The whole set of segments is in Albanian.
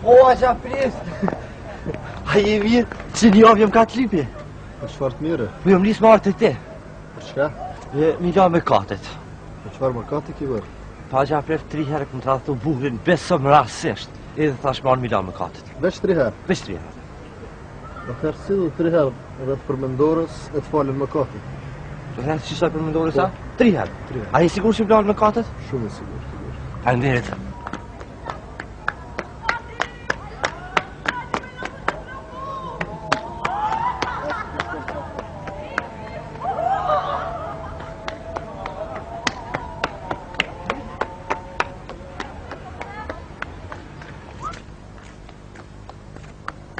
Po, aqa pres. A je mirë që një avë jem ka të lipi? Për qëfar të mire? Po jem lisë marë të te. Për çka? Mi la me katet. Për qëfar më kate ki vërë? Pa aqa pres 3 herë këmë të radhë të buhrin, besëm rasisht. Edhe thash marë mi la me katet. Veç 3 herë? Veç 3 herë. Në herë si dhe 3 herë edhe të përmendorës e të falin më kate. Rreth që sa për mendore sa? 3 herë. A je sigur që blalë me katet? Shumë e sigur. Faleminderit.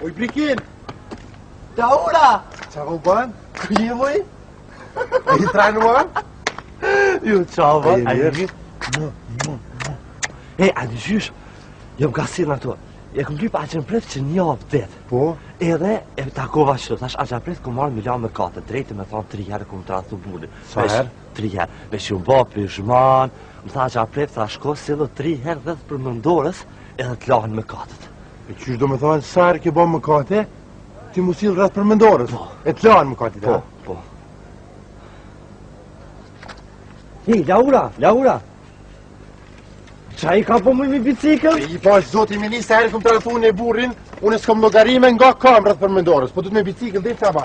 Oj, Brikin! Daura! Qa ku ban? Ku je moj? E i trajnuar? Jo, ciao, va. E mirë? E, a në gjysh, jam ka sinë ato. E këm lyp aqen pret që një avë det. Po? Edhe, e takova që, thash aqen pret këm marrë milion me kate, drejtë me thonë 3 herë këm të ratë të bulit. Sa herë? 3 herë. Me që më bo pishman, më tha aqen pret, tha shko se edhe 3 herë dhe për mëndorës, edhe të lahen me katet. E qysh do me thonë sa herë ke bon më kate, ti mu silë rreth përmendorës. Po. E të lanë më kate, Po, po. Hej, Laura! Qa i ka po mëj me bicikl? I pash zoti ministë herë këm të rrëthu në burrin, unë s'kom logarime nga kam rreth përmendorës, po du të me bicikl dhe i të ba.